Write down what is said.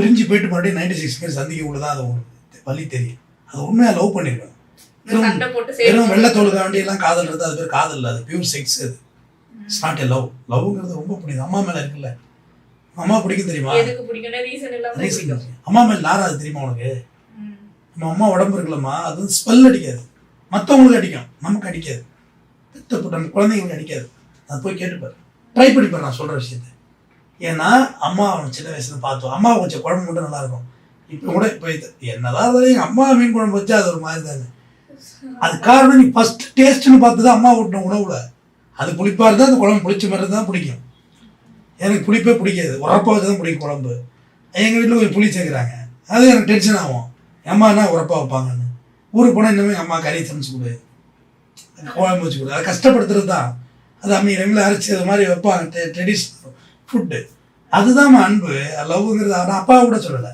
பிரிஞ்சு போயிட்டு மறுபடியும் 96 பேர் சந்திக்க தான் அது உங்களுக்கு வழி தெரியும். அது உண்மையாக லவ் பண்ணிருக்கணும். வெறும் வெள்ளத்தோளுக்க வேண்டியெல்லாம் காதல் இருக்குது, அது பேர் காதல் இல்லை, அது பியூர் செக்ஸ். அது இட்ஸ் நாட் எ லவ். லவ்ங்கிறது ரொம்ப பிடிக்கும். அம்மா மேலே இருக்குல்ல, அம்மா பிடிக்கும் தெரியுமா? ரீசன் அம்மா மேலே நாராது தெரியுமா உனக்கு? நம்ம அம்மா உடம்பு இருக்குல்லம்மா, அது ஸ்மெல் அடிக்காது, மற்றவங்களுக்கு அடிக்கும், நமக்கு அடிக்காது. பெத்த நம்ம குழந்தைங்களுக்கு அடிக்காது. அது போய் கேட்டுப்பாரு, ட்ரை பண்ணிப்பார் நான் சொல்கிற விஷயத்த. ஏன்னா அம்மா அவன் சின்ன வயசுல பார்த்தோம், அம்மா கொஞ்சம் குழம்பு மட்டும் நல்லா இருக்கும். இப்போ கூட இப்போ என்னதான் எங்கள் அம்மா மீன் குழம்பு வச்சா அது ஒரு மாதிரி தானே. அது காரணம் நீ ஃபர்ஸ்ட் டேஸ்ட்னு பார்த்து தான் அம்மா ஊட்டின உணவுல அது புளிப்பாக இருந்தால் அந்த குழம்பு புளிச்ச மாதிரி தான் பிடிக்கும். எனக்கு புளிப்பே பிடிக்காது, உரப்பா வச்சு தான் பிடிக்கும் குழம்பு. எங்கள் வீட்டில் கொஞ்சம் புளி சேர்க்குறாங்க, அது எனக்கு டென்ஷன் ஆகும். அம்மா என்ன உரப்பா வைப்பாங்கன்னு. ஊருக்கு போனால் இன்னுமே அம்மா கறி சமைச்சு கொடு, குழம்பு வச்சு கொடு, அதை கஷ்டப்படுத்துறது தான். அது அம்மி ரெகுலர் அரைச்சி அது மாதிரி வைப்பாங்க, ட்ரெடிஷ்னல் ஃபுட்டு. அதுதான் அன்பு, லவ்ங்கிறது. ஆனால் அப்பாவை கூட சொல்லலை.